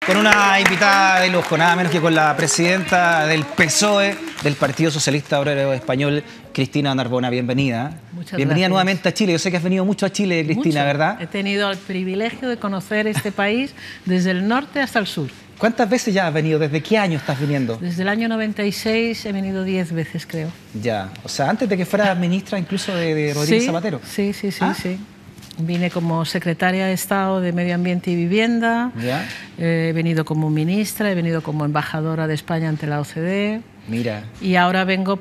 con una invitada de lujo, nada menos que con la presidenta del PSOE, del Partido Socialista Obrero Español, Cristina Narbona. Bienvenida. Muchas Bienvenida gracias. Nuevamente a Chile. Yo sé que has venido mucho a Chile, Cristina, Mucho. ¿verdad? He tenido el privilegio de conocer este país desde el norte hasta el sur. ¿Cuántas veces ya has venido? ¿Desde qué año estás viniendo? Desde el año 96 he venido 10 veces, creo. Ya, o sea, antes de que fueras ministra incluso de Rodríguez Zapatero. Sí. Vine como secretaria de Estado de Medio Ambiente y Vivienda, Ya. He venido como ministra, he venido como embajadora de España ante la OCDE. Mira. Y ahora vengo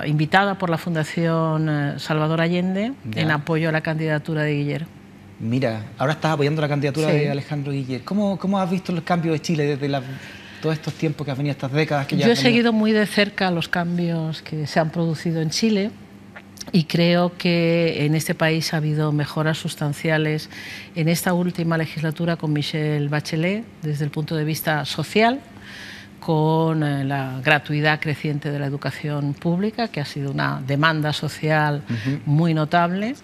invitada por la Fundación Salvador Allende en apoyo a la candidatura de Guiller. Mira, ahora estás apoyando la candidatura de Alejandro Guiller. ¿Cómo has visto los cambios de Chile desde todos estos tiempos que has venido, estas décadas que ya has venido? Yo he seguido muy de cerca los cambios que se han producido en Chile y creo que en este país ha habido mejoras sustanciales en esta última legislatura con Michelle Bachelet desde el punto de vista social, con la gratuidad creciente de la educación pública, que ha sido una demanda social muy notable,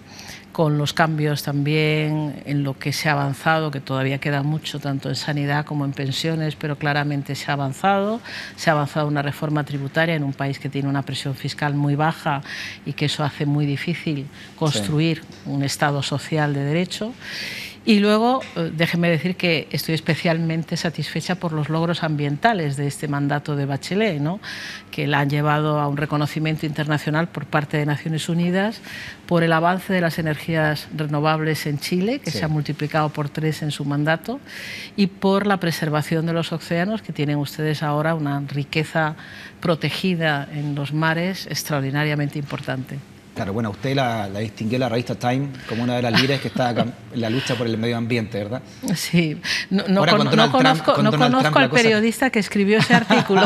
con los cambios también en lo que se ha avanzado, que todavía queda mucho, tanto en sanidad como en pensiones, pero claramente se ha avanzado. Se ha avanzado una reforma tributaria en un país que tiene una presión fiscal muy baja y que eso hace muy difícil construir un Estado social de derecho. Y luego, déjeme decir que estoy especialmente satisfecha por los logros ambientales de este mandato de Bachelet, ¿no? Que la han llevado a un reconocimiento internacional por parte de Naciones Unidas por el avance de las energías renovables en Chile, que se ha multiplicado por 3 en su mandato, y por la preservación de los océanos, que tienen ustedes ahora una riqueza protegida en los mares extraordinariamente importante. Claro, bueno, usted la distinguió la revista Time como una de las líderes que está en la lucha por el medio ambiente, ¿verdad? Sí, no conozco al periodista que escribió ese artículo.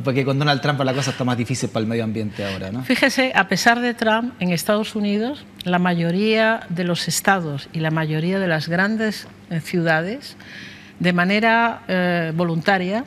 Porque con Donald Trump la cosa está más difícil para el medio ambiente ahora, ¿no? Fíjese, a pesar de Trump, en Estados Unidos, la mayoría de los estados y la mayoría de las grandes ciudades, de manera voluntaria,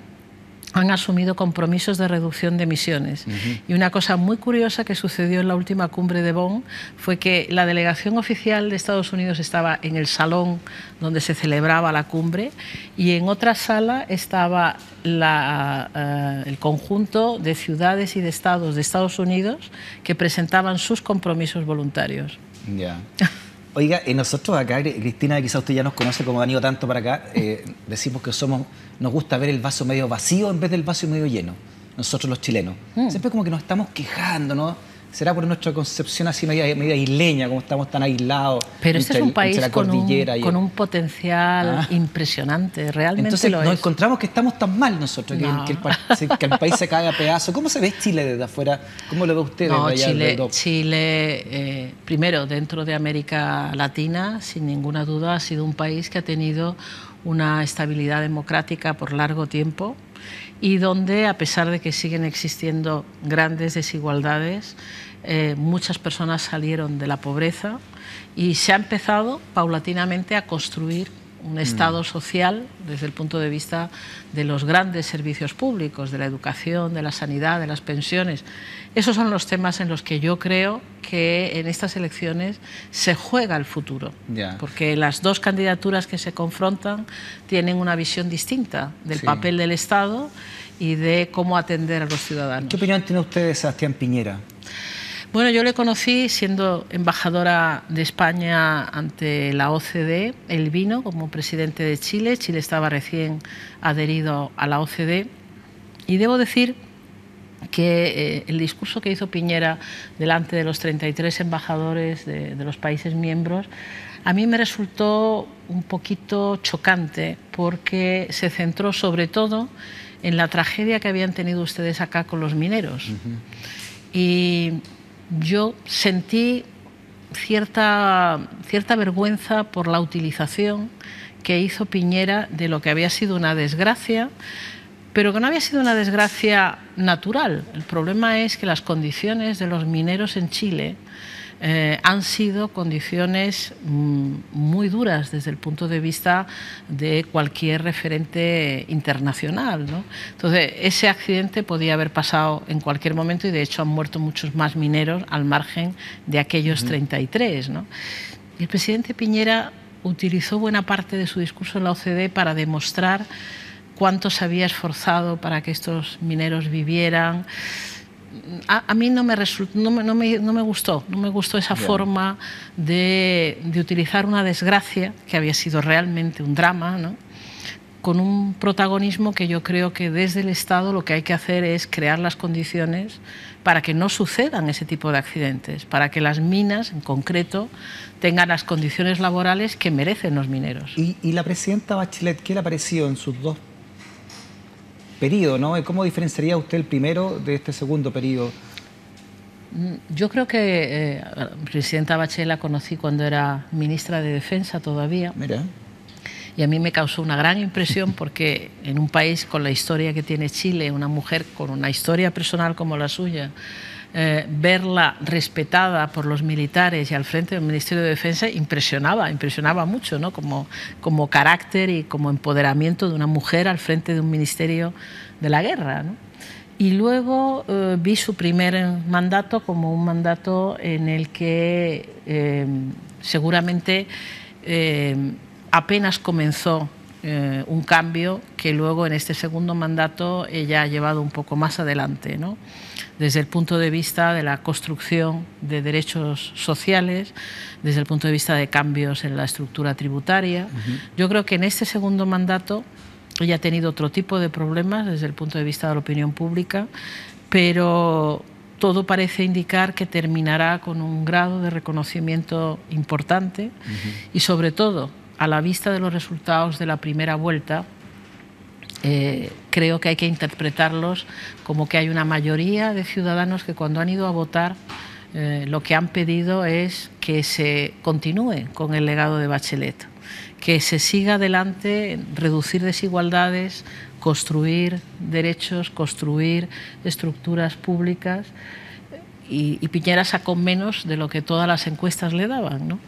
han asumido compromisos de reducción de emisiones. Y una cosa muy curiosa que sucedió en la última cumbre de Bonn fue que la delegación oficial de Estados Unidos estaba en el salón donde se celebraba la cumbre y en otra sala estaba el conjunto de ciudades y de estados de Estados Nos que presentaban sus compromisos voluntarios. Ya. Oiga, nosotros acá, Cristina, quizá usted ya nos conoce como han ido tanto para acá, decimos que nos gusta ver el vaso medio vacío en vez del vaso medio lleno, nosotros los chilenos. Siempre como que nos estamos quejando, ¿no? Será por nuestra concepción así media isleña, como estamos tan aislados. Pero este es un país con un potencial impresionante, realmente. Entonces lo nos es. encontramos que estamos tan mal nosotros, que el país se cae a pedazos. ¿Cómo se ve Chile desde afuera? ¿Cómo lo ve usted desde allá? Chile, primero, dentro de América Latina, sin ninguna duda, ha sido un país que ha tenido una estabilidad democrática por largo tiempo y donde, a pesar de que siguen existiendo grandes desigualdades, muchas personas salieron de la pobreza y se ha empezado paulatinamente a construir un Estado social desde el punto de vista de los grandes servicios públicos, de la educación, de la sanidad, de las pensiones. Esos son los temas en los que yo creo que en estas elecciones se juega el futuro, porque las dos candidaturas que se confrontan tienen una visión distinta del papel del Estado y de cómo atender a los ciudadanos. ¿Qué opinión tiene usted de Sebastián Piñera? Bueno, yo le conocí siendo embajadora de España ante la OCDE. Él vino como presidente de Chile. Chile estaba recién adherido a la OCDE. Y debo decir que el discurso que hizo Piñera delante de los 33 embajadores de los países miembros a mí me resultó un poquito chocante porque se centró sobre todo en la tragedia que habían tenido ustedes acá con los mineros. Y yo sentí cierta vergüenza por la utilización que hizo Piñera de lo que había sido una desgracia, pero que no había sido una desgracia natural. El problema es que las condiciones de los mineros en Chile han sido condiciones muy duras desde el punto de vista de cualquier referente internacional, ¿no? Entonces, ese accidente podía haber pasado en cualquier momento y de hecho han muerto muchos más mineros al margen de aquellos 33, ¿no? Y el presidente Piñera utilizó buena parte de su discurso en la OCDE para demostrar cuánto se había esforzado para que estos mineros vivieran. A mí no me gustó esa forma de utilizar una desgracia que había sido realmente un drama, ¿no?, con un protagonismo que yo creo que desde el Estado lo que hay que hacer es crear las condiciones para que no sucedan ese tipo de accidentes, para que las minas en concreto tengan las condiciones laborales que merecen los mineros. Y la presidenta Bachelet, ¿qué le ha parecido en sus dos periodos, ¿no? ¿Cómo diferenciaría usted el primero de este segundo periodo? Yo creo que la presidenta Bachelet la conocí cuando era ministra de Defensa todavía. Mira. Y a mí me causó una gran impresión porque en un país con la historia que tiene Chile, una mujer con una historia personal como la suya, verla respetada por los militares y al frente del Ministerio de Defensa impresionaba mucho, ¿no?, como carácter y como empoderamiento de una mujer al frente de un ministerio de la guerra, ¿no? Y luego vi su primer mandato como un mandato en el que seguramente apenas comenzó un cambio que luego en este segundo mandato ella ha llevado un poco más adelante, ¿no?, desde el punto de vista de la construcción de derechos sociales, desde el punto de vista de cambios en la estructura tributaria. Yo creo que en este segundo mandato ella ha tenido otro tipo de problemas desde el punto de vista de la opinión pública, pero todo parece indicar que terminará con un grado de reconocimiento importante y sobre todo a la vista de los resultados de la primera vuelta, creo que hay que interpretarlos como que hay una mayoría de ciudadanos que cuando han ido a votar lo que han pedido es que se continúe con el legado de Bachelet, que se siga adelante, reducir desigualdades, construir derechos, construir estructuras públicas. Y Piñera sacó menos de lo que todas las encuestas le daban, ¿no?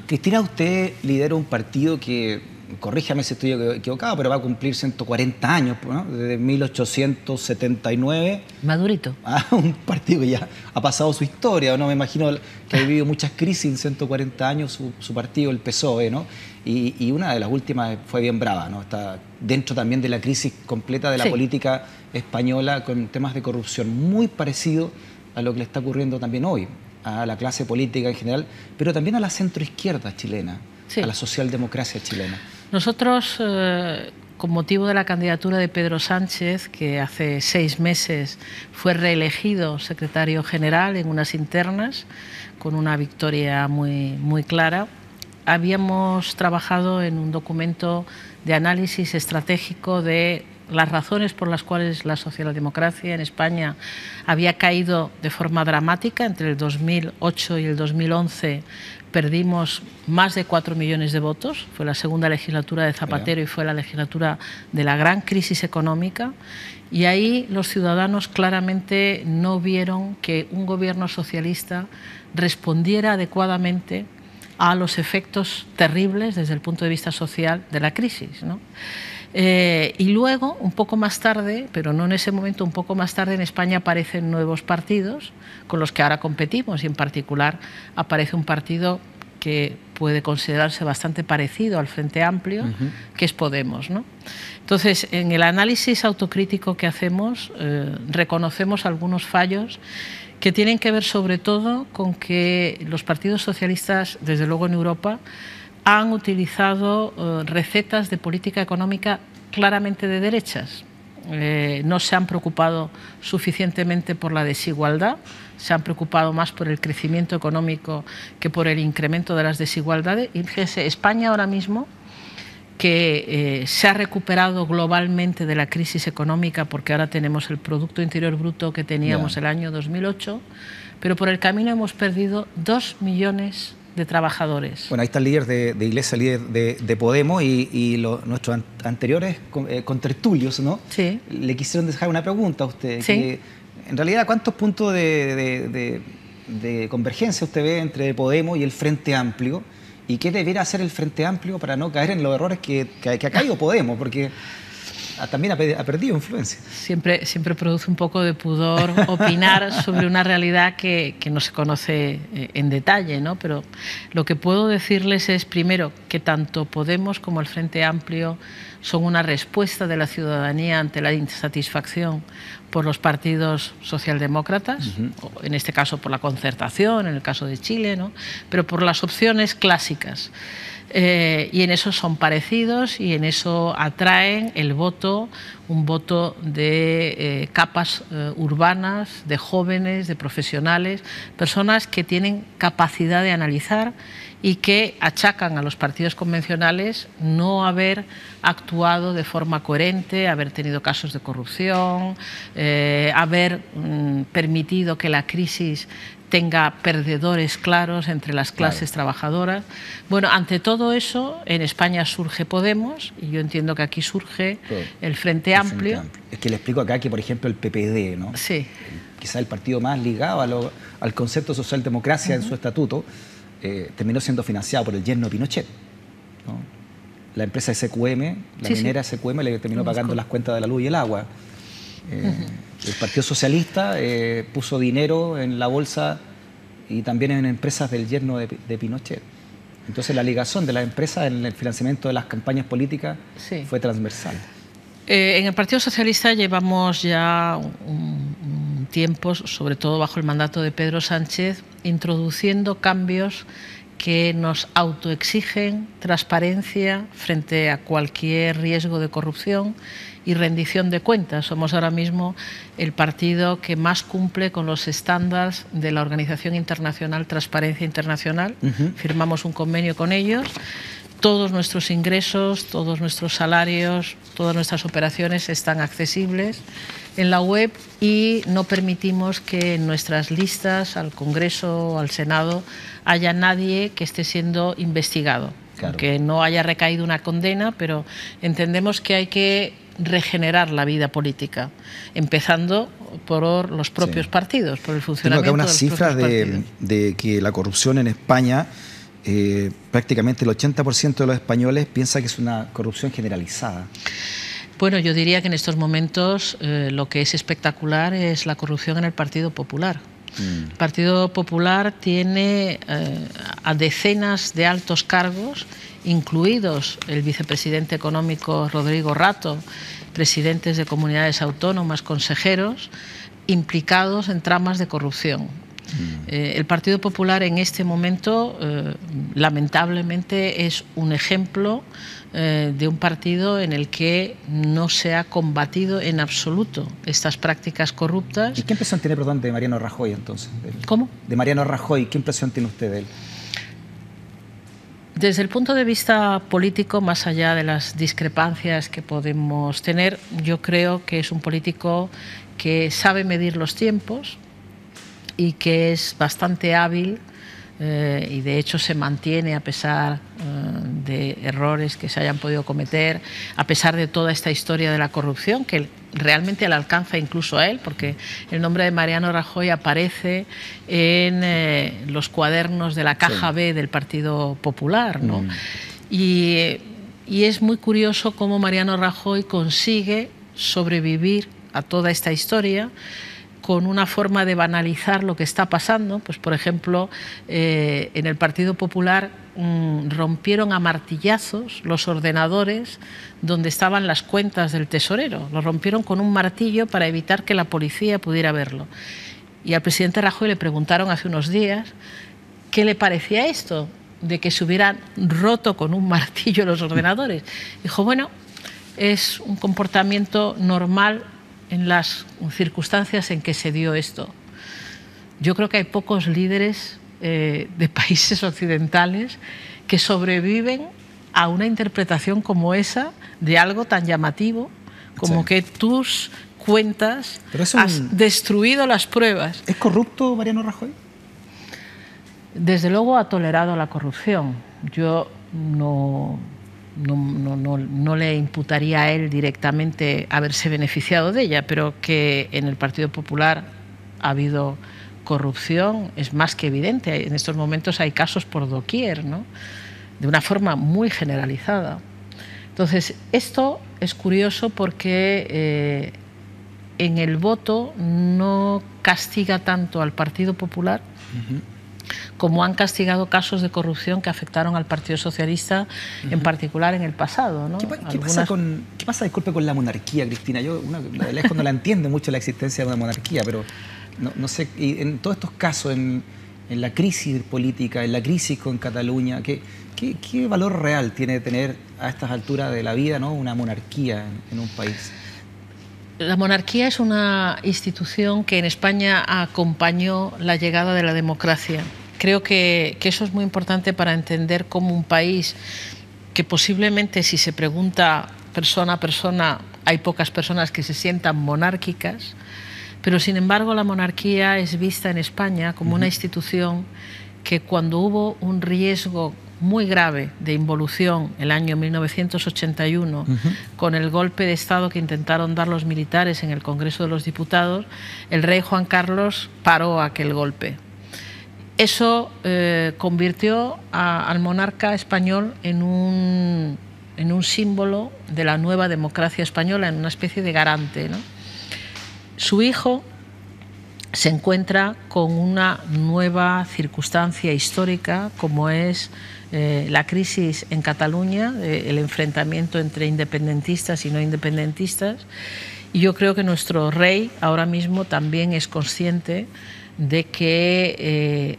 Cristina, usted lidera un partido que, corríjame si estoy equivocado, pero va a cumplir 140 años, ¿no?, desde 1879. Madurito. Un partido que ya ha pasado su historia, ¿no? Me imagino que ha vivido muchas crisis en 140 años su partido, el PSOE, ¿no? Y una de las últimas fue bien brava, ¿no? Está dentro también de la crisis completa de la política española, con temas de corrupción muy parecido a lo que le está ocurriendo también hoy a la clase política en general, pero también a la centroizquierda chilena, a la socialdemocracia chilena. Nosotros, con motivo de la candidatura de Pedro Sánchez, que hace 6 meses fue reelegido secretario general en unas internas, con una victoria muy clara, habíamos trabajado en un documento de análisis estratégico de las razones por las cuales la socialdemocracia en España había caído de forma dramática. Entre el 2008 y el 2011 perdimos más de 4 millones de votos. Fue la segunda legislatura de Zapatero y fue la legislatura de la gran crisis económica. Y ahí los ciudadanos claramente no vieron que un gobierno socialista respondiera adecuadamente a los efectos terribles desde el punto de vista social de la crisis, ¿no? Y luego, un poco más tarde, pero no en ese momento, un poco más tarde en España aparecen nuevos partidos con los que ahora competimos y en particular aparece un partido que puede considerarse bastante parecido al Frente Amplio, que es Podemos, ¿no? Entonces, en el análisis autocrítico que hacemos, reconocemos algunos fallos que tienen que ver sobre todo con que los partidos socialistas, desde luego en Europa, han utilizado recetas de política económica claramente de derechas. No se han preocupado suficientemente por la desigualdad, se han preocupado más por el crecimiento económico que por el incremento de las desigualdades. Y fíjese, España ahora mismo, que se ha recuperado globalmente de la crisis económica, porque ahora tenemos el Producto Interior Bruto que teníamos el año 2008, pero por el camino hemos perdido 2 millones de trabajadores. Bueno, ahí está el líder de Iglesia, el líder de Podemos y nuestros anteriores contertulios, ¿no? Sí. Le quisieron dejar una pregunta a usted. Sí. Que, en realidad, ¿cuántos puntos de convergencia usted ve entre Podemos y el Frente Amplio? ¿Y qué debiera hacer el Frente Amplio para no caer en los errores que ha caído Podemos? Porque también ha perdido influencia. Siempre produce un poco de pudor opinar sobre una realidad que no se conoce en detalle, ¿no? Pero lo que puedo decirles es, primero, que tanto Podemos como el Frente Amplio son una respuesta de la ciudadanía ante la insatisfacción por los partidos socialdemócratas, o en este caso por la concertación, en el caso de Chile, ¿no? Pero por las opciones clásicas. Y en eso son parecidos y en eso atraen el voto, un voto de capas urbanas, de jóvenes, de profesionales, personas que tienen capacidad de analizar y que achacan a los partidos convencionales no haber actuado de forma coherente, haber tenido casos de corrupción, haber permitido que la crisis tenga perdedores claros entre las clases trabajadoras. Bueno, ante todo eso, en España surge Podemos y yo entiendo que aquí surge el Frente Amplio. Es que le explico acá que, por ejemplo, el PPD, ¿no? Sí. Quizá el partido más ligado al concepto de socialdemocracia en su estatuto, terminó siendo financiado por el yerno Pinochet, ¿no? La empresa SQM, la minera SQM, le terminó pagando las cuentas de la luz y el agua. El Partido Socialista puso dinero en la bolsa y también en empresas del yerno de Pinochet. Entonces la ligación de las empresas en el financiamiento de las campañas políticas fue transversal. En el Partido Socialista llevamos ya un tiempo, sobre todo bajo el mandato de Pedro Sánchez, introduciendo cambios que nos autoexigen transparencia frente a cualquier riesgo de corrupción y rendición de cuentas. Somos ahora mismo el partido que más cumple con los estándares de la Organización Internacional Transparencia Internacional. Firmamos un convenio con ellos. Todos nuestros ingresos, todos nuestros salarios, todas nuestras operaciones están accesibles en la web y no permitimos que en nuestras listas al Congreso o al Senado haya nadie que esté siendo investigado. Claro. Que no haya recaído una condena, pero entendemos que hay que regenerar la vida política, empezando por los propios partidos, por el funcionamiento de los propios partidos. Tengo acá unas cifras de que la corrupción en España, prácticamente el 80% de los españoles piensa que es una corrupción generalizada. Bueno, yo diría que en estos momentos lo que es espectacular es la corrupción en el Partido Popular. El Partido Popular tiene a decenas de altos cargos, incluidos el vicepresidente económico Rodrigo Rato, presidentes de comunidades autónomas, consejeros, implicados en tramas de corrupción. El Partido Popular en este momento, lamentablemente, es un ejemplo de un partido en el que no se ha combatido en absoluto estas prácticas corruptas. ¿Y qué impresión tiene, perdón, de Mariano Rajoy entonces? ¿Cómo? De Mariano Rajoy, ¿qué impresión tiene usted de él? Desde el punto de vista político, más allá de las discrepancias que podemos tener, yo creo que es un político que sabe medir los tiempos y que es bastante hábil y de hecho se mantiene a pesar de errores que se hayan podido cometer, a pesar de toda esta historia de la corrupción que realmente le alcanza incluso a él, porque el nombre de Mariano Rajoy aparece en los cuadernos de la caja B del Partido Popular, ¿no? Y es muy curioso cómo Mariano Rajoy consigue sobrevivir a toda esta historia con una forma de banalizar lo que está pasando. Pues, por ejemplo, en el Partido Popular rompieron a martillazos los ordenadores donde estaban las cuentas del tesorero. Lo rompieron con un martillo para evitar que la policía pudiera verlo. Y al presidente Rajoy le preguntaron hace unos días qué le parecía esto, de que se hubieran roto con un martillo los ordenadores. Dijo, bueno, es un comportamiento normal en las circunstancias en que se dio esto. Yo creo que hay pocos líderes de países occidentales que sobreviven a una interpretación como esa de algo tan llamativo como que tus cuentas has destruido las pruebas. ¿Es corrupto Mariano Rajoy? Desde luego ha tolerado la corrupción. Yo no le imputaría a él directamente haberse beneficiado de ella, pero que en el Partido Popular ha habido corrupción es más que evidente. En estos momentos hay casos por doquier, ¿no? De una forma muy generalizada. Entonces, esto es curioso porque en el voto no castiga tanto al Partido Popular como han castigado casos de corrupción que afectaron al Partido Socialista, en particular en el pasado, ¿no? ¿Qué pasa, disculpe, con la monarquía, Cristina? Yo de lejos no la entiendo mucho la existencia de una monarquía, pero no sé, y en todos estos casos, en la crisis política, en la crisis con Cataluña, ¿qué valor real tiene tener a estas alturas de la vida, ¿no?, una monarquía en un país? La monarquía es una institución que en España acompañó la llegada de la democracia. Creo que eso es muy importante para entender cómo un país que posiblemente, si se pregunta persona a persona, hay pocas personas que se sientan monárquicas, pero sin embargo la monarquía es vista en España como una institución que, cuando hubo un riesgo muy grave de involución el año 1981, con el golpe de Estado que intentaron dar los militares en el Congreso de los Diputados, el rey Juan Carlos paró aquel golpe. Eso convirtió al monarca español en un símbolo de la nueva democracia española, en una especie de garante, ¿no? Su hijo se encuentra con una nueva circunstancia histórica, como es la crisis en Cataluña, el enfrentamiento entre independentistas y no independentistas. Y yo creo que nuestro rey ahora mismo también es consciente de que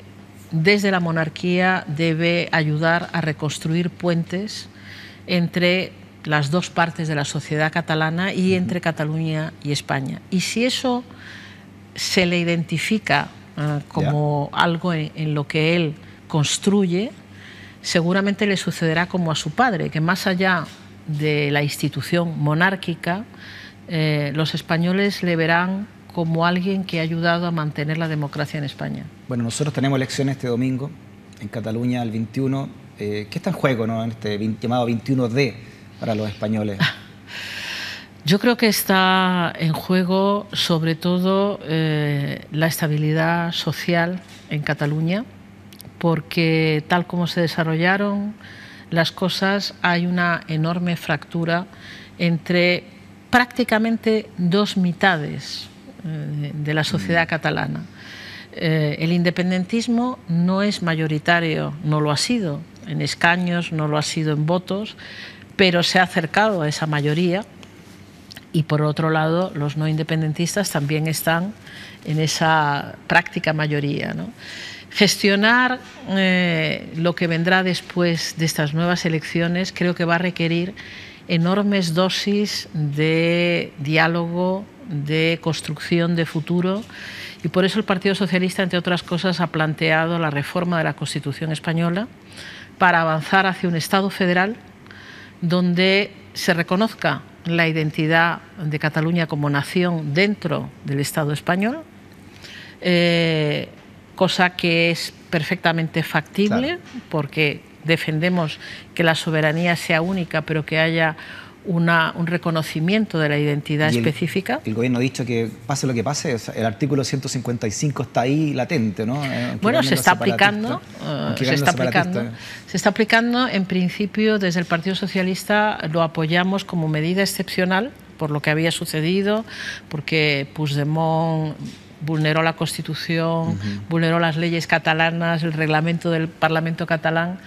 desde la monarquía debe ayudar a reconstruir puentes entre las dos partes de la sociedad catalana y entre Cataluña y España. Y si eso se le identifica como algo en lo que él construye, seguramente le sucederá como a su padre, que más allá de la institución monárquica, los españoles le verán como alguien que ha ayudado a mantener la democracia en España. Bueno, nosotros tenemos elecciones este domingo en Cataluña, el 21. ¿Qué está en juego, ¿no?, en este llamado 21D para los españoles? Yo creo que está en juego sobre todo la estabilidad social en Cataluña, porque tal como se desarrollaron las cosas, hay una enorme fractura entre prácticamente dos mitades de la sociedad catalana. El independentismo no es mayoritario, no lo ha sido en escaños, no lo ha sido en votos, pero se ha acercado a esa mayoría. Y por otro lado, los no independentistas también están en esa práctica mayoría, ¿no? Gestionar lo que vendrá después de estas nuevas elecciones creo que va a requerir enormes dosis de diálogo, de construcción de futuro, y por eso el Partido Socialista, entre otras cosas, ha planteado la reforma de la Constitución española para avanzar hacia un Estado federal donde se reconozca la identidad de Cataluña como nación dentro del Estado español, cosa que es perfectamente factible, claro, porque defendemos que la soberanía sea única, pero que haya un reconocimiento de la identidad específica. El gobierno ha dicho que pase lo que pase, o sea, el artículo 155 está ahí latente, ¿no? Bueno, se está aplicando, se está aplicando. En principio, desde el Partido Socialista lo apoyamos como medida excepcional por lo que había sucedido, porque Puigdemont vulneró la Constitución, vulneró las leyes catalanas, el reglamento del Parlamento catalán,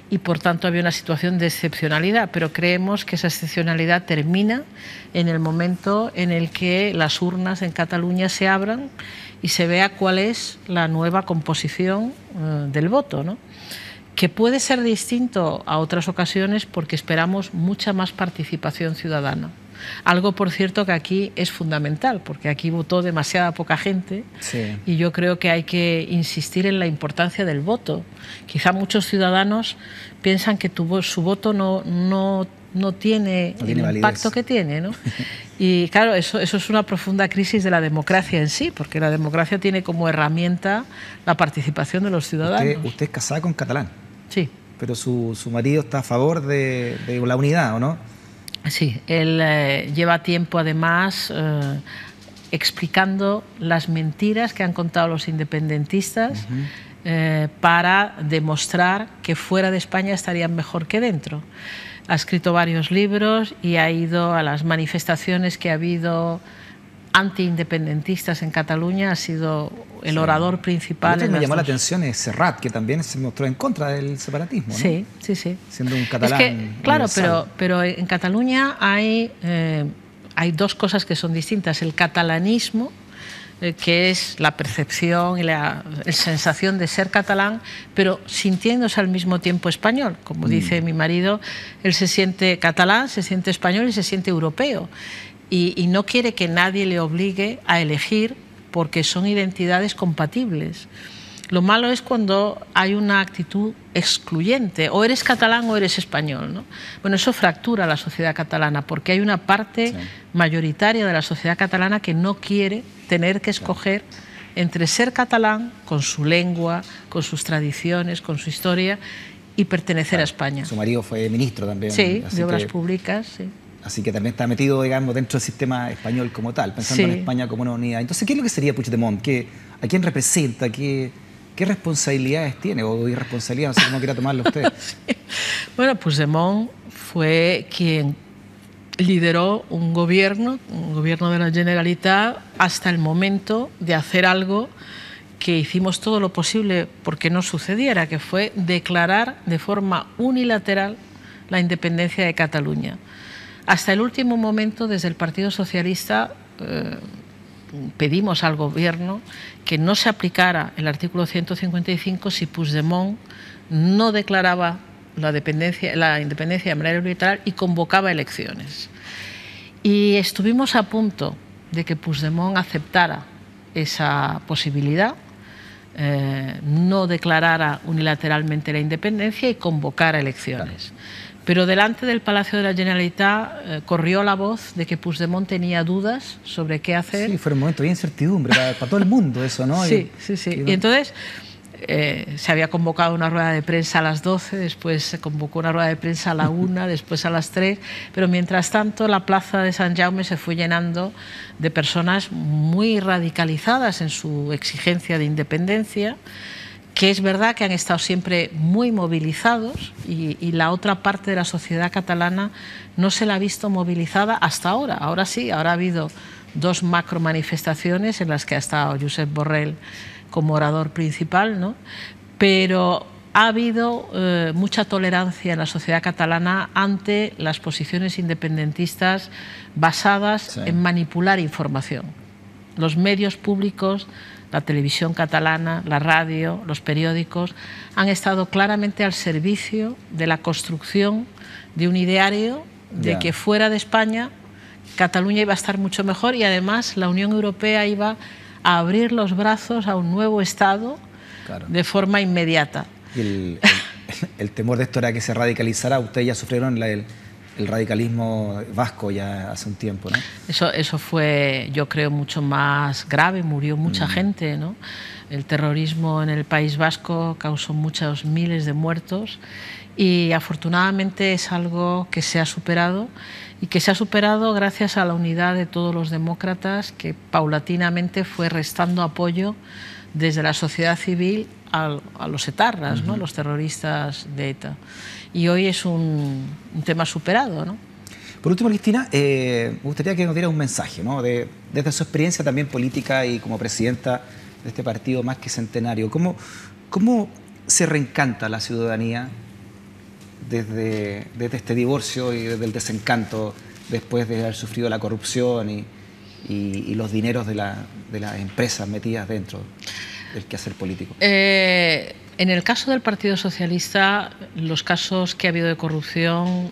y por tanto había una situación de excepcionalidad, pero creemos que esa excepcionalidad termina en el momento en el que las urnas en Cataluña se abran y se vea cuál es la nueva composición del voto, ¿no? Que puede ser distinto a otras ocasiones porque esperamos mucha más participación ciudadana. Algo, por cierto, que aquí es fundamental, porque aquí votó demasiada poca gente, sí, y yo creo que hay que insistir en la importancia del voto. Quizá muchos ciudadanos piensan que su voto no tiene el impacto que tiene, ¿no? Y claro, eso es una profunda crisis de la democracia en sí, porque la democracia tiene como herramienta la participación de los ciudadanos. Usted es casada con catalán. Sí. Pero su marido está a favor de la unidad, ¿o no? Sí, él lleva tiempo además explicando las mentiras que han contado los independentistas para demostrar que fuera de España estarían mejor que dentro. ha escrito varios libros y ha ido a las manifestaciones que ha habido antiindependentistas en Cataluña, ha sido el orador principal. Lo que me llamó la atención es Serrat, que también se mostró en contra del separatismo, ¿no? Sí, sí, sí. Siendo un catalán. Es que, claro, pero en Cataluña hay dos cosas que son distintas. El catalanismo, que es la percepción y la sensación de ser catalán, pero sintiéndose al mismo tiempo español. Como dice mi marido, él se siente catalán, se siente español y se siente europeo. Y no quiere que nadie le obligue a elegir porque son identidades compatibles. Lo malo es cuando hay una actitud excluyente, o eres catalán o eres español, ¿no? Bueno, eso fractura la sociedad catalana porque hay una parte mayoritaria de la sociedad catalana que no quiere tener que escoger entre ser catalán con su lengua, con sus tradiciones, con su historia y pertenecer a España. Su marido fue ministro también. Sí, de Obras Públicas, sí. Así que también está metido, digamos, dentro del sistema español como tal, pensando en España como una unidad. Entonces, ¿qué es lo que sería Puigdemont? ¿A quién representa? ¿Qué responsabilidades tiene o irresponsabilidad? No sé cómo quiera tomarlo usted. Bueno, Puigdemont fue quien lideró un gobierno de la Generalitat hasta el momento de hacer algo que hicimos todo lo posible porque no sucediera, que fue declarar de forma unilateral la independencia de Cataluña. Hasta el último momento, desde el Partido Socialista, pedimos al gobierno que no se aplicara el artículo 155 si Puigdemont no declaraba la independencia de manera unilateral y convocaba elecciones. Y estuvimos a punto de que Puigdemont aceptara esa posibilidad, no declarara unilateralmente la independencia y convocara elecciones. Pero delante del Palacio de la Generalitat corrió la voz de que Puigdemont tenía dudas sobre qué hacer. Sí, fue un momento de incertidumbre para todo el mundo eso, ¿no? Sí, sí, sí. Y entonces se había convocado una rueda de prensa a las 12, después se convocó una rueda de prensa a la 1, después a las 3, pero mientras tanto la plaza de Sant Jaume se fue llenando de personas muy radicalizadas en su exigencia de independencia, que es verdad que han estado siempre muy movilizados y la otra parte de la sociedad catalana no se la ha visto movilizada hasta ahora. Ahora sí, ahora ha habido 2 macro manifestaciones en las que ha estado Josep Borrell como orador principal, ¿no? Pero ha habido mucha tolerancia en la sociedad catalana ante las posiciones independentistas basadas en manipular información. Los medios públicos, la televisión catalana, la radio, los periódicos, han estado claramente al servicio de la construcción de un ideario de que fuera de España Cataluña iba a estar mucho mejor y además la Unión Europea iba a abrir los brazos a un nuevo Estado de forma inmediata. Y el temor de esto era que se radicalizara. Ustedes ya sufrieron el radicalismo vasco ya hace un tiempo, ¿no? Eso fue, yo creo, mucho más grave, murió mucha gente, ¿no? El terrorismo en el País Vasco causó muchos miles de muertos y afortunadamente es algo que se ha superado y que se ha superado gracias a la unidad de todos los demócratas que paulatinamente fue restando apoyo desde la sociedad civil a los etarras, ¿no? Los terroristas de ETA. Y hoy es un tema superado, ¿no? Por último, Cristina, me gustaría que nos diera un mensaje, ¿no? Desde su experiencia también política y como presidenta de este partido más que centenario, ¿cómo se reencanta la ciudadanía desde este divorcio y desde el desencanto después de haber sufrido la corrupción y los dineros de las empresas metidas dentro del quehacer político? En el caso del Partido Socialista, los casos que ha habido de corrupción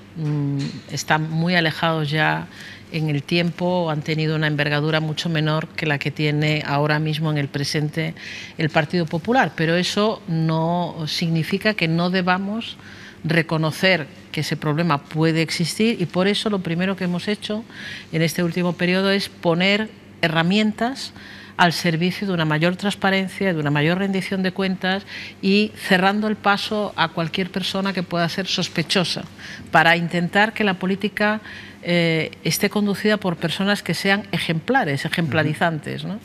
están muy alejados ya en el tiempo, han tenido una envergadura mucho menor que la que tiene ahora mismo en el presente el Partido Popular, pero eso no significa que no debamos reconocer que ese problema puede existir y por eso lo primero que hemos hecho en este último periodo es poner herramientas al servicio de una mayor transparencia, de una mayor rendición de cuentas y cerrando el paso a cualquier persona que pueda ser sospechosa para intentar que la política esté conducida por personas que sean ejemplares, ejemplarizantes, ¿no?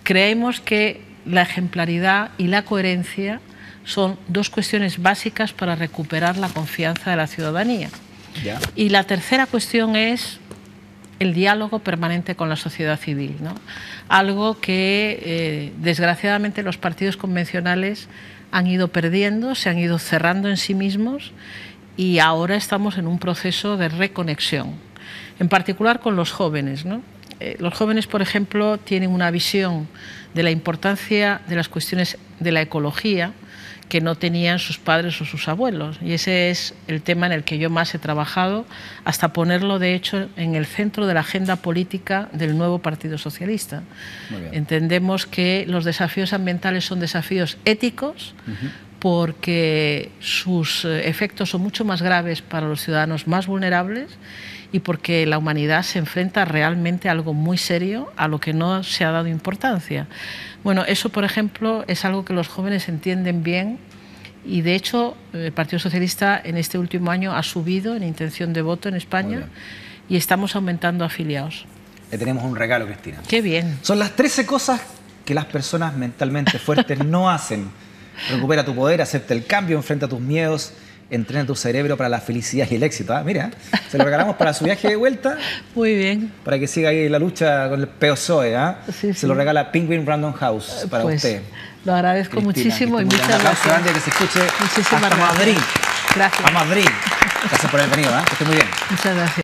Creemos que la ejemplaridad y la coherencia son 2 cuestiones básicas para recuperar la confianza de la ciudadanía. Ya. Y la tercera cuestión es el diálogo permanente con la sociedad civil, ¿no? Algo que desgraciadamente los partidos convencionales han ido perdiendo, se han ido cerrando en sí mismos y ahora estamos en un proceso de reconexión, en particular con los jóvenes, ¿no? Los jóvenes, por ejemplo, tienen una visión de la importancia de las cuestiones de la ecología que no tenían sus padres o sus abuelos. Y ese es el tema en el que yo más he trabajado, hasta ponerlo, de hecho, en el centro de la agenda política del nuevo Partido Socialista. Entendemos que los desafíos ambientales son desafíos éticos, porque sus efectos son mucho más graves para los ciudadanos más vulnerables y porque la humanidad se enfrenta realmente a algo muy serio a lo que no se ha dado importancia. Bueno, eso, por ejemplo, es algo que los jóvenes entienden bien y, de hecho, el Partido Socialista en este último año ha subido en intención de voto en España y estamos aumentando afiliados. Le tenemos un regalo, Cristina. ¡Qué bien! Son las 13 cosas que las personas mentalmente fuertes no hacen. Recupera tu poder, acepta el cambio, enfrenta tus miedos, entrena tu cerebro para la felicidad y el éxito. Mira, se lo regalamos para su viaje de vuelta. Muy bien. Para que siga ahí la lucha con el PSOE. Sí, se lo regala Penguin Random House para usted. Lo agradezco muchísimo y muchas gracias. Grande, que se escuche muchísimas hasta gracias. Madrid. Gracias. A Madrid. Gracias por haber venido. Que esté muy bien. Muchas gracias.